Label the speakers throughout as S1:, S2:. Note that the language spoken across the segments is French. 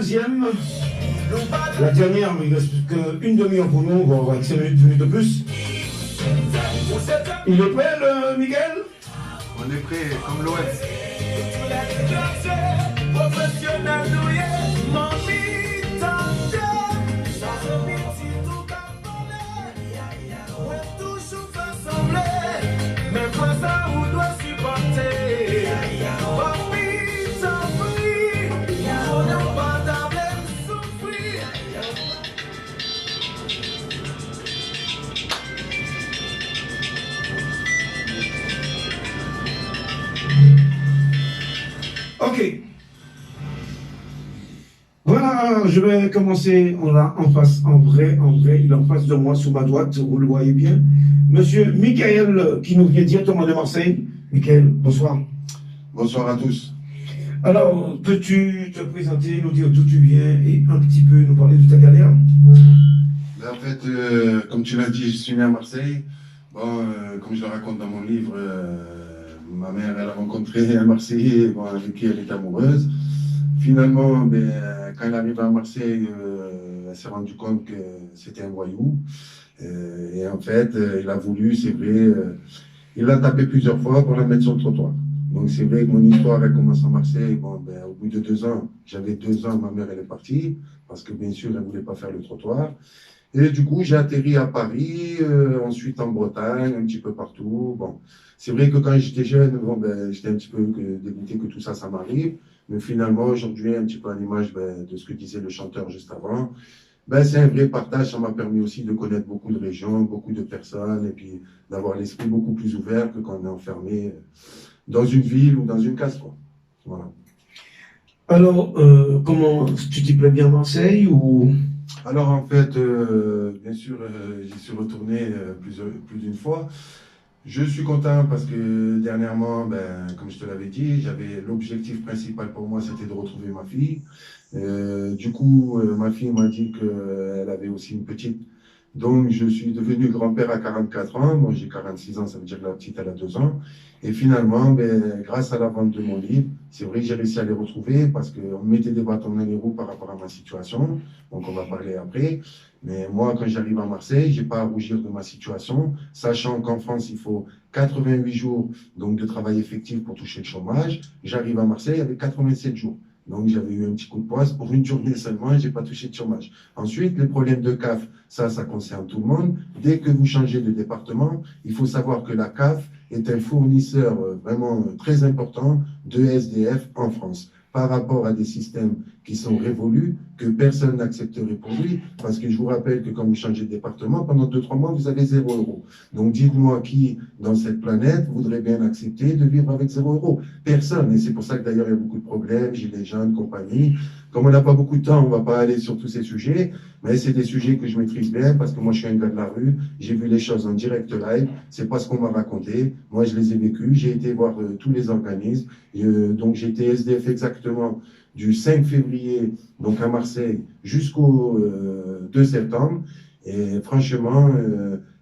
S1: deuxième. La dernière, il ne reste plus qu'une demi-heure pour nous, on va avoir 5 minutes de plus. Il est prêt, le Miguel?
S2: On est prêt, comme l'OM.
S1: Ok. Voilà, je vais commencer. On l'a en face, en vrai, il est en face de moi, sous ma droite, vous le voyez bien. Monsieur Michael, qui nous vient directement de Marseille. Michael, bonsoir.
S2: Bonsoir à tous.
S1: Alors, peux-tu te présenter, nous dire d'où tu viens et un petit peu nous parler de ta galère?
S2: Ben, en fait, comme tu l'as dit, je suis né à Marseille. Bon, comme je le raconte dans mon livre, ma mère, elle a rencontré un Marseillais, bon, avec qui elle est amoureuse. Finalement, ben, quand elle arrive à Marseille, elle s'est rendue compte que c'était un voyou. Et en fait, il a voulu, c'est vrai, il l'a tapé plusieurs fois pour la mettre sur le trottoir. Donc c'est vrai que mon histoire, elle commence à Marseille. Bon, ben, au bout de 2 ans, j'avais 2 ans, ma mère, elle est partie, parce que bien sûr, elle ne voulait pas faire le trottoir. Et du coup, j'ai atterri à Paris, ensuite en Bretagne, un petit peu partout. Bon, c'est vrai que quand j'étais jeune, bon, ben, j'étais un petit peu dégoûté que tout ça, ça m'arrive. Mais finalement, aujourd'hui, un petit peu à l'image ben, de ce que disait le chanteur juste avant, ben, c'est un vrai partage. Ça m'a permis aussi de connaître beaucoup de régions, beaucoup de personnes, et puis d'avoir l'esprit beaucoup plus ouvert que quand on est enfermé dans une ville ou dans une case, quoi. Voilà.
S1: Alors, comment tu t'y plais bien à Marseille ou...
S2: Alors en fait, bien sûr, j'y suis retourné plus d'une fois. Je suis content parce que dernièrement, ben, comme je te l'avais dit, j'avais l'objectif principal pour moi, c'était de retrouver ma fille. Du coup, ma fille m'a dit qu'elle avait aussi une petite. Donc, je suis devenu grand-père à 44 ans. Moi, j'ai 46 ans, ça veut dire que la petite, elle a 2 ans. Et finalement, ben, grâce à la vente de mon livre, c'est vrai que j'ai réussi à les retrouver parce qu'on mettait des bâtons dans les roues par rapport à ma situation. Donc, on va parler après. Mais moi, quand j'arrive à Marseille, j'ai pas à rougir de ma situation, sachant qu'en France, il faut 88 jours donc, de travail effectif pour toucher le chômage. J'arrive à Marseille avec 87 jours. Donc, j'avais eu un petit coup de poisse pour une journée seulement et j'ai pas touché de chômage. Ensuite, les problèmes de CAF, ça concerne tout le monde. Dès que vous changez de département, il faut savoir que la CAF est un fournisseur vraiment très important de SDF en France par rapport à des systèmes qui sont révolus, que personne n'accepterait pour lui, parce que je vous rappelle que quand vous changez de département, pendant 2-3 mois, vous avez 0 €. Donc dites-moi qui, dans cette planète, voudrait bien accepter de vivre avec 0 €? Personne, et c'est pour ça que d'ailleurs il y a beaucoup de problèmes, gilets jaunes, compagnie. Comme on n'a pas beaucoup de temps, on ne va pas aller sur tous ces sujets, mais c'est des sujets que je maîtrise bien, parce que moi je suis un gars de la rue, j'ai vu les choses en direct live, c'est pas ce qu'on m'a raconté, moi je les ai vécus, j'ai été voir tous les organismes, donc j'ai été SDF exactement du 5 février donc à Marseille jusqu'au 2 septembre. Et franchement,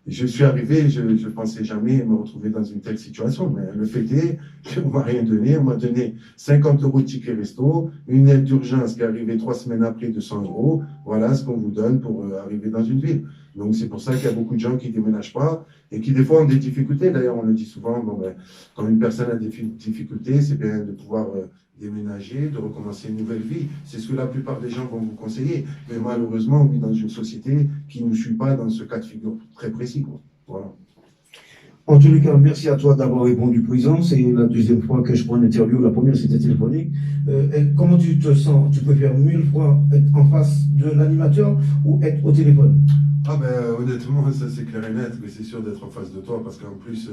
S2: je suis arrivé, je ne pensais jamais me retrouver dans une telle situation. Mais le fait est qu'on ne m'a rien donné. On m'a donné 50 € de ticket resto, une aide d'urgence qui est arrivée 3 semaines après de 100 €. Voilà ce qu'on vous donne pour arriver dans une ville. Donc c'est pour ça qu'il y a beaucoup de gens qui ne déménagent pas et qui des fois ont des difficultés. D'ailleurs, on le dit souvent, bon, ben, quand une personne a des difficultés, c'est bien de pouvoir déménager, de recommencer une nouvelle vie. C'est ce que la plupart des gens vont vous conseiller. Mais malheureusement, on vit dans une société qui ne nous suit pas dans ce cas de figure très précis, quoi. Voilà.
S1: En tous les cas, merci à toi d'avoir répondu présent. C'est la deuxième fois que je prends une interview. La première, c'était téléphonique. Comment tu te sens? Tu préfères 1000 fois être en face de l'animateur ou être au téléphone?
S2: Ah ben, honnêtement, ça c'est clair et net, mais c'est sûr d'être en face de toi, parce qu'en plus,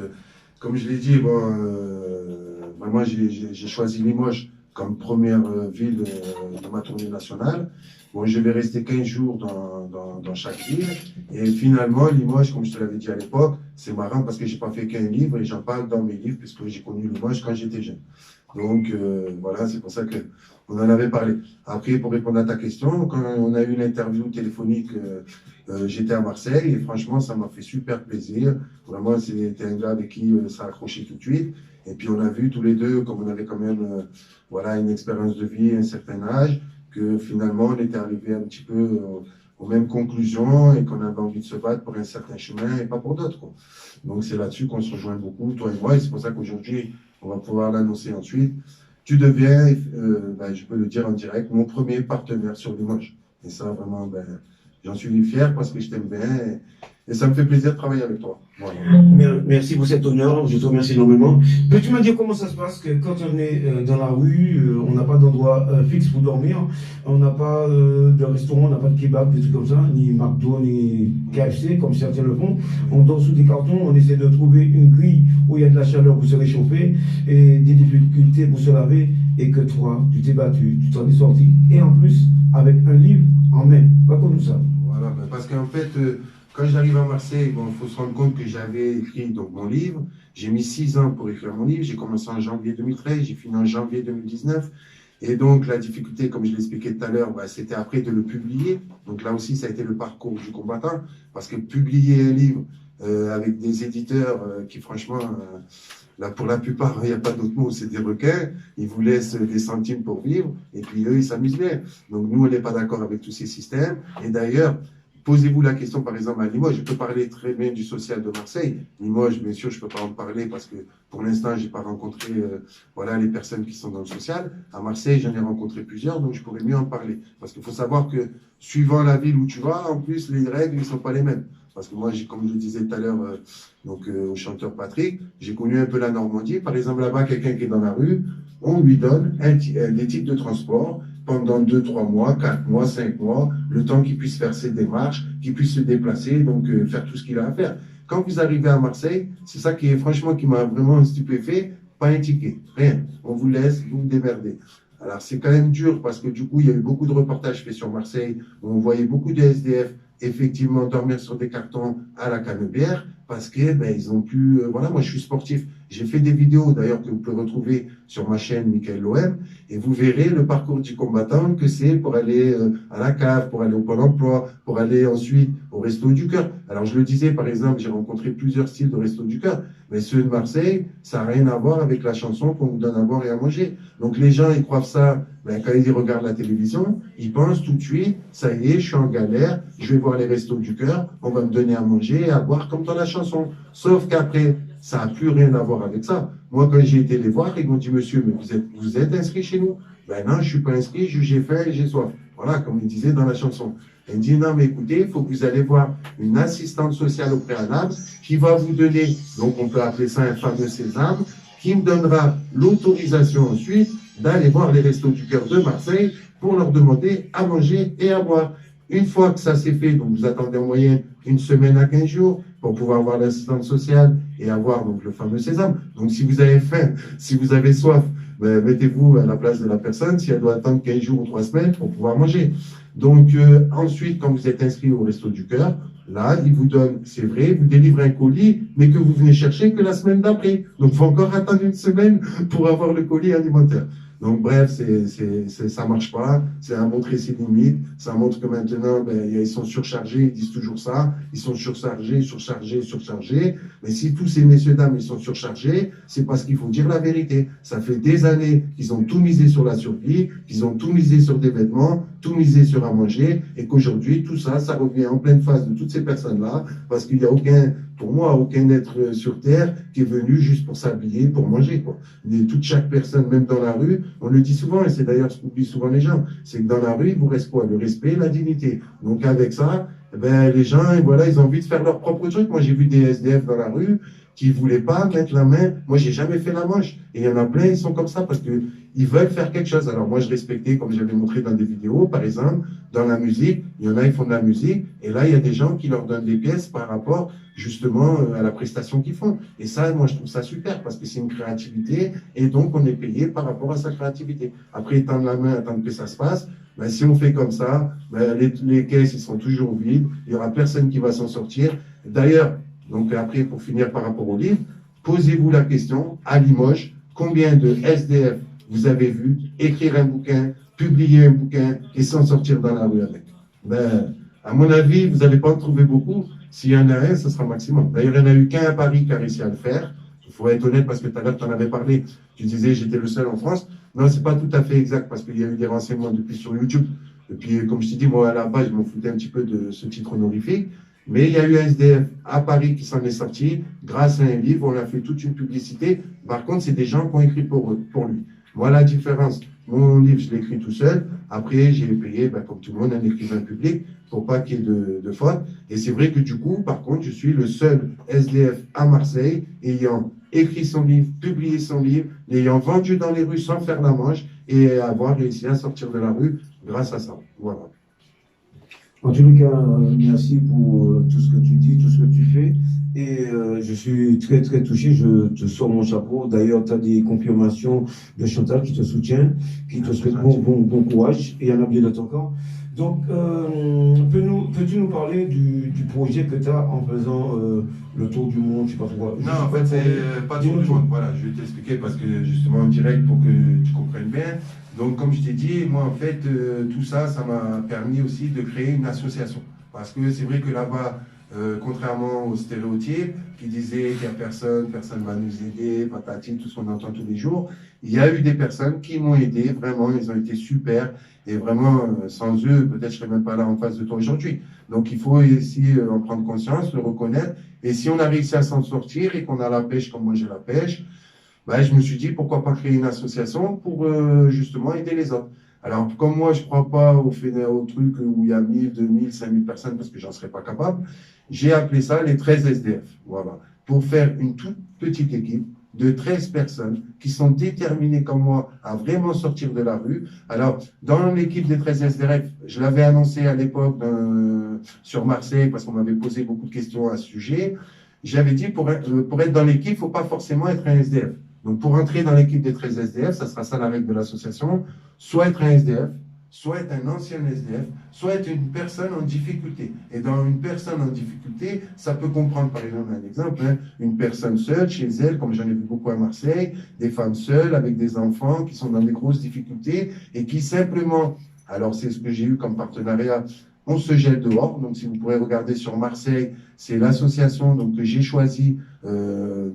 S2: comme je l'ai dit, bon, ben, moi j'ai choisi Limoges comme première ville de ma tournée nationale. Bon, je vais rester 15 jours dans chaque ville. Et finalement, Limoges, comme je te l'avais dit à l'époque, c'est marrant parce que j'ai pas fait qu'un livre et j'en parle dans mes livres puisque j'ai connu Limoges quand j'étais jeune. Donc voilà, c'est pour ça qu'on en avait parlé. Après, pour répondre à ta question, quand on a eu l'interview téléphonique, j'étais à Marseille et franchement, ça m'a fait super plaisir. Vraiment, c'était un gars avec qui ça a accroché tout de suite. Et puis on a vu tous les deux, comme on avait quand même voilà, une expérience de vie, un certain âge, que finalement on était arrivé un petit peu aux mêmes conclusions et qu'on avait envie de se battre pour un certain chemin et pas pour d'autres, quoi. Donc c'est là-dessus qu'on se rejoint beaucoup, toi et moi, et c'est pour ça qu'aujourd'hui, on va pouvoir l'annoncer ensuite. Tu deviens, je peux le dire en direct, mon premier partenaire sur Limoges. Et ça, vraiment, j'en suis fier parce que je t'aime bien et ça me fait plaisir de travailler avec toi. Voilà.
S1: Merci pour cet honneur, je te remercie énormément. Peux-tu me dire comment ça se passe que quand on est dans la rue, on n'a pas d'endroit fixe pour dormir, on n'a pas de restaurant, on n'a pas de kebab, des trucs comme ça, ni McDo, ni KFC, comme certains le font. On dort sous des cartons, on essaie de trouver une grille où il y a de la chaleur pour se réchauffer et des difficultés pour se laver, et que toi, tu t'es battu, tu t'en es sorti, et en plus, avec un livre en main. Raconte-nous ça.
S2: Voilà, parce qu'en fait, quand j'arrive à Marseille, il faut se rendre compte que j'avais écrit donc, mon livre. J'ai mis 6 ans pour écrire mon livre. J'ai commencé en janvier 2013, j'ai fini en janvier 2019. Et donc, la difficulté, comme je l'expliquais tout à l'heure, c'était après de le publier. Donc là aussi, ça a été le parcours du combattant. Parce que publier un livre avec des éditeurs qui, franchement, là, pour la plupart, il n'y a pas d'autre mot, c'est des requins. Ils vous laissent des centimes pour vivre. Et puis, eux, ils s'amusent bien. Donc, nous, on n'est pas d'accord avec tous ces systèmes. Et d'ailleurs, posez-vous la question, par exemple, à Limoges. Je peux parler très bien du social de Marseille. Limoges, bien sûr, je ne peux pas en parler parce que pour l'instant, je n'ai pas rencontré les personnes qui sont dans le social. À Marseille, j'en ai rencontré plusieurs, donc je pourrais mieux en parler. Parce qu'il faut savoir que suivant la ville où tu vas, en plus, les règles ne sont pas les mêmes. Parce que moi, comme je le disais tout à l'heure au chanteur Patrick, j'ai connu un peu la Normandie. Par exemple, là-bas, quelqu'un qui est dans la rue, on lui donne des types de transport pendant 2, 3 mois, 4 mois, 5 mois, le temps qu'il puisse faire ses démarches, qu'il puisse se déplacer, donc faire tout ce qu'il a à faire. Quand vous arrivez à Marseille, c'est ça qui m'a vraiment stupéfait, pas un ticket, rien. On vous laisse, vous vous démerdez. Alors c'est quand même dur parce que du coup, il y a eu beaucoup de reportages faits sur Marseille où on voyait beaucoup de SDF effectivement dormir sur des cartons à la Canebière parce que ils ont pu moi je suis sportif, j'ai fait des vidéos d'ailleurs que vous pouvez retrouver sur ma chaîne Michael Lohem et vous verrez le parcours du combattant que c'est pour aller à la cave, pour aller au Pôle emploi, pour aller ensuite au Resto du Cœur. Alors je le disais par exemple, j'ai rencontré plusieurs styles de Resto du Cœur, mais ceux de Marseille, ça n'a rien à voir avec la chanson qu'on vous donne à boire et à manger. Donc les gens ils croient ça, quand ils regardent la télévision, ils pensent tout de suite, ça y est, je suis en galère, je vais voir les Restos du Cœur, on va me donner à manger et à boire comme dans la chanson. Sauf qu'après, ça n'a plus rien à voir avec ça. Moi, quand j'ai été les voir, ils m'ont dit, monsieur, mais vous êtes inscrit chez nous? Ben non, je ne suis pas inscrit, j'ai faim et j'ai soif. Voilà, comme il disait dans la chanson. Il dit, non, mais écoutez, il faut que vous allez voir une assistante sociale au préalable qui va vous donner, donc on peut appeler ça un fameux sésame, qui me donnera l'autorisation ensuite d'aller voir les Restos du Cœur de Marseille pour leur demander à manger et à boire. Une fois que ça s'est fait, donc vous attendez en moyenne 1 semaine à 15 jours pour pouvoir voir l'assistante sociale et avoir donc le fameux sésame. Donc si vous avez faim, si vous avez soif, mettez-vous à la place de la personne si elle doit attendre 15 jours ou 3 semaines pour pouvoir manger. Donc ensuite, quand vous êtes inscrit au Resto du Cœur, là, il vous donne, c'est vrai, vous délivrez un colis, mais que vous venez chercher que la semaine d'après. Donc il faut encore attendre 1 semaine pour avoir le colis alimentaire. Donc bref, ça marche pas, ça a montré ses limites, ça montre que maintenant, ils sont surchargés, ils disent toujours ça, ils sont surchargés, mais si tous ces messieurs, dames, ils sont surchargés, c'est parce qu'il faut dire la vérité. Ça fait des années qu'ils ont tout misé sur la survie, qu'ils ont tout misé sur des vêtements, tout misé sur à manger, et qu'aujourd'hui, tout ça, ça revient en pleine face de toutes ces personnes-là, parce qu'il n'y a pour moi, aucun être sur Terre qui est venu juste pour s'habiller, pour manger, quoi. Chaque personne, même dans la rue, on le dit souvent, et c'est d'ailleurs ce qu'oublient souvent les gens, c'est que dans la rue, il vous reste quoi? Le respect, la dignité. Donc avec ça, les gens, ils ont envie de faire leur propre truc. Moi, j'ai vu des SDF dans la rue qui ne voulaient pas mettre la main. Moi, j'ai jamais fait la manche. Et il y en a plein, ils sont comme ça parce qu'ils veulent faire quelque chose. Alors moi, je respectais, comme j'avais montré dans des vidéos, par exemple, dans la musique, il y en a, ils font de la musique, et là, il y a des gens qui leur donnent des pièces par rapport, justement, à la prestation qu'ils font. Et ça, moi, je trouve ça super, parce que c'est une créativité, et donc, on est payé par rapport à sa créativité. Après, étendre la main, attendre que ça se passe, si on fait comme ça, les caisses, ils sont toujours vides, il n'y aura personne qui va s'en sortir. D'ailleurs, donc après, pour finir par rapport au livre, posez-vous la question, à Limoges, combien de SDF vous avez vu écrire un bouquin, publier un bouquin et s'en sortir dans la rue avec? À mon avis, vous n'allez pas en trouver beaucoup. S'il y en a un, ce sera maximum. D'ailleurs, il n'y en a eu qu'un à Paris qui a réussi à le faire. Il faut être honnête parce que tout à l'heure, tu en avais parlé. Tu disais, j'étais le seul en France. Non, c'est pas tout à fait exact parce qu'il y a eu des renseignements depuis sur YouTube. Et puis, comme je t'ai dit, moi, à la base, je m'en foutais un petit peu de ce titre honorifique. Mais il y a eu un SDF à Paris qui s'en est sorti grâce à un livre. On a fait toute une publicité. Par contre, c'est des gens qui ont écrit pour lui. Moi, la différence, mon livre, je l'ai écrit tout seul. Après, j'ai payé, comme tout le monde, un écrivain public pour pas qu'il y ait de faute. Et c'est vrai que du coup, par contre, je suis le seul SDF à Marseille ayant écrit son livre, publié son livre, l'ayant vendu dans les rues sans faire la manche et avoir réussi à sortir de la rue grâce à ça. Voilà.
S1: En tout cas, merci pour tout ce que tu dis, tout ce que tu fais. Et je suis très, très touché. Je te sors mon chapeau. D'ailleurs, tu as des confirmations de Chantal qui te soutient, qui te souhaite bon courage. Et il y en a bien d'autres encore. Donc, peux-tu nous parler du projet que tu as en faisant le tour du monde, je sais pas pourquoi.
S2: Non, en fait, c'est pas tour du monde. Voilà, je vais t'expliquer parce que justement en direct pour que tu comprennes bien. Donc, comme je t'ai dit, moi, en fait, tout ça, ça m'a permis aussi de créer une association. Parce que c'est vrai que là-bas, contrairement aux stéréotypes qui disaient qu'il n'y a personne va nous aider, patatine, tout ce qu'on entend tous les jours, il y a eu des personnes qui m'ont aidé, vraiment, ils ont été super. Et vraiment, sans eux, peut-être je ne serais même pas là en face de toi aujourd'hui. Donc, il faut ici en prendre conscience, le reconnaître. Et si on a réussi à s'en sortir et qu'on a la pêche comme moi j'ai la pêche, je me suis dit, pourquoi pas créer une association pour justement aider les autres. Alors, comme moi, je ne crois pas au truc où il y a 1000, 2000, 5000 personnes, parce que j'en serais pas capable, j'ai appelé ça les 13 SDF. Voilà. Pour faire une toute petite équipe de 13 personnes qui sont déterminées comme moi à vraiment sortir de la rue. Alors, dans l'équipe des 13 SDF, je l'avais annoncé à l'époque sur Marseille, parce qu'on m'avait posé beaucoup de questions à ce sujet. J'avais dit, pour être dans l'équipe, il ne faut pas forcément être un SDF. Donc, pour entrer dans l'équipe des 13 SDF, ça sera ça la règle de l'association, soit être un SDF, soit être un ancien SDF, soit être une personne en difficulté. Et dans une personne en difficulté, ça peut comprendre, par exemple, un exemple, une personne seule chez elle, comme j'en ai vu beaucoup à Marseille, des femmes seules avec des enfants qui sont dans des grosses difficultés et qui simplement, alors c'est ce que j'ai eu comme partenariat, on se gèle dehors. Donc, si vous pourrez regarder sur Marseille, c'est l'association que j'ai choisi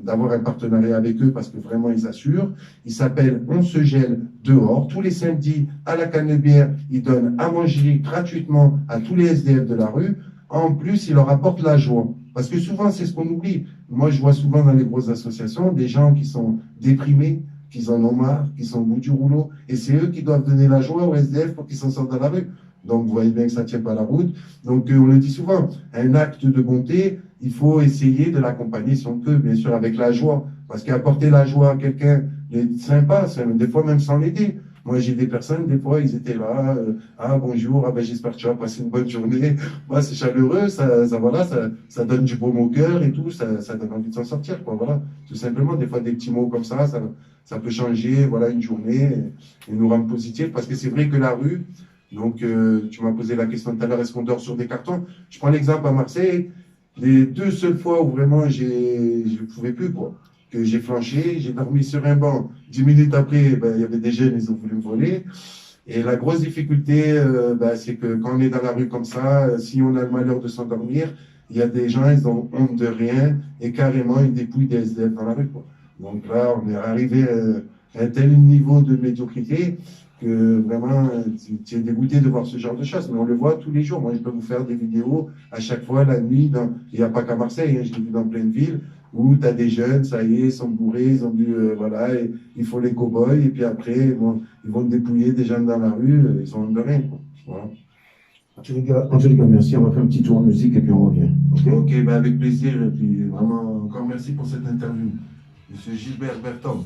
S2: d'avoir un partenariat avec eux parce que vraiment ils assurent. Il s'appelle On se gèle dehors. Tous les samedis à la Canebière, ils donnent à manger gratuitement à tous les SDF de la rue. En plus, ils leur apportent la joie. Parce que souvent, c'est ce qu'on oublie. Moi, je vois souvent dans les grosses associations des gens qui sont déprimés, qui en ont marre, qui sont au bout du rouleau. Et c'est eux qui doivent donner la joie aux SDF pour qu'ils s'en sortent de la rue. Donc, vous voyez bien que ça ne tient pas la route. Donc, on le dit souvent, un acte de bonté, il faut essayer de l'accompagner si on peut, bien sûr, avec la joie. Parce qu'apporter la joie à quelqu'un est sympa, des fois même sans l'aider. Moi, j'ai des personnes, des fois, ils étaient là, bonjour, j'espère que tu vas passer une bonne journée. Moi, c'est chaleureux, ça donne du baume au cœur et tout, ça donne envie de s'en sortir, quoi, voilà. Tout simplement, des fois, des petits mots comme ça peut changer, voilà, une journée et nous rendre positifs. Parce que c'est vrai que la rue, donc, tu m'as posé la question tout à l'heure, est-ce qu'on dort sur des cartons? Je prends l'exemple à Marseille, les 2 seules fois où vraiment je ne pouvais plus, quoi. Que j'ai flanché, j'ai dormi sur un banc. 10 minutes après, il y avait des jeunes, ils ont voulu me voler. Et la grosse difficulté, c'est que quand on est dans la rue comme ça, si on a le malheur de s'endormir, il y a des gens, ils ont honte de rien et carrément, ils dépouillent des SDF dans la rue, quoi. Donc là, on est arrivé à un tel niveau de médiocrité que vraiment, tu es dégoûté de voir ce genre de choses. Mais on le voit tous les jours. Moi, je peux vous faire des vidéos à chaque fois, la nuit. Il n'y a pas qu'à Marseille, je l'ai vu dans plein de villes, où tu as des jeunes, ça y est, ils sont bourrés, ils ont bu, et il faut les cow-boys. Et puis après, ils vont dépouiller des gens dans la rue, ils ont honte de rien, quoi. Voilà.
S1: En tous les cas, merci. On va faire un petit tour en musique et puis on revient.
S2: Ok, avec plaisir. Et puis vraiment, encore merci pour cette interview. Monsieur Gilbert Berton.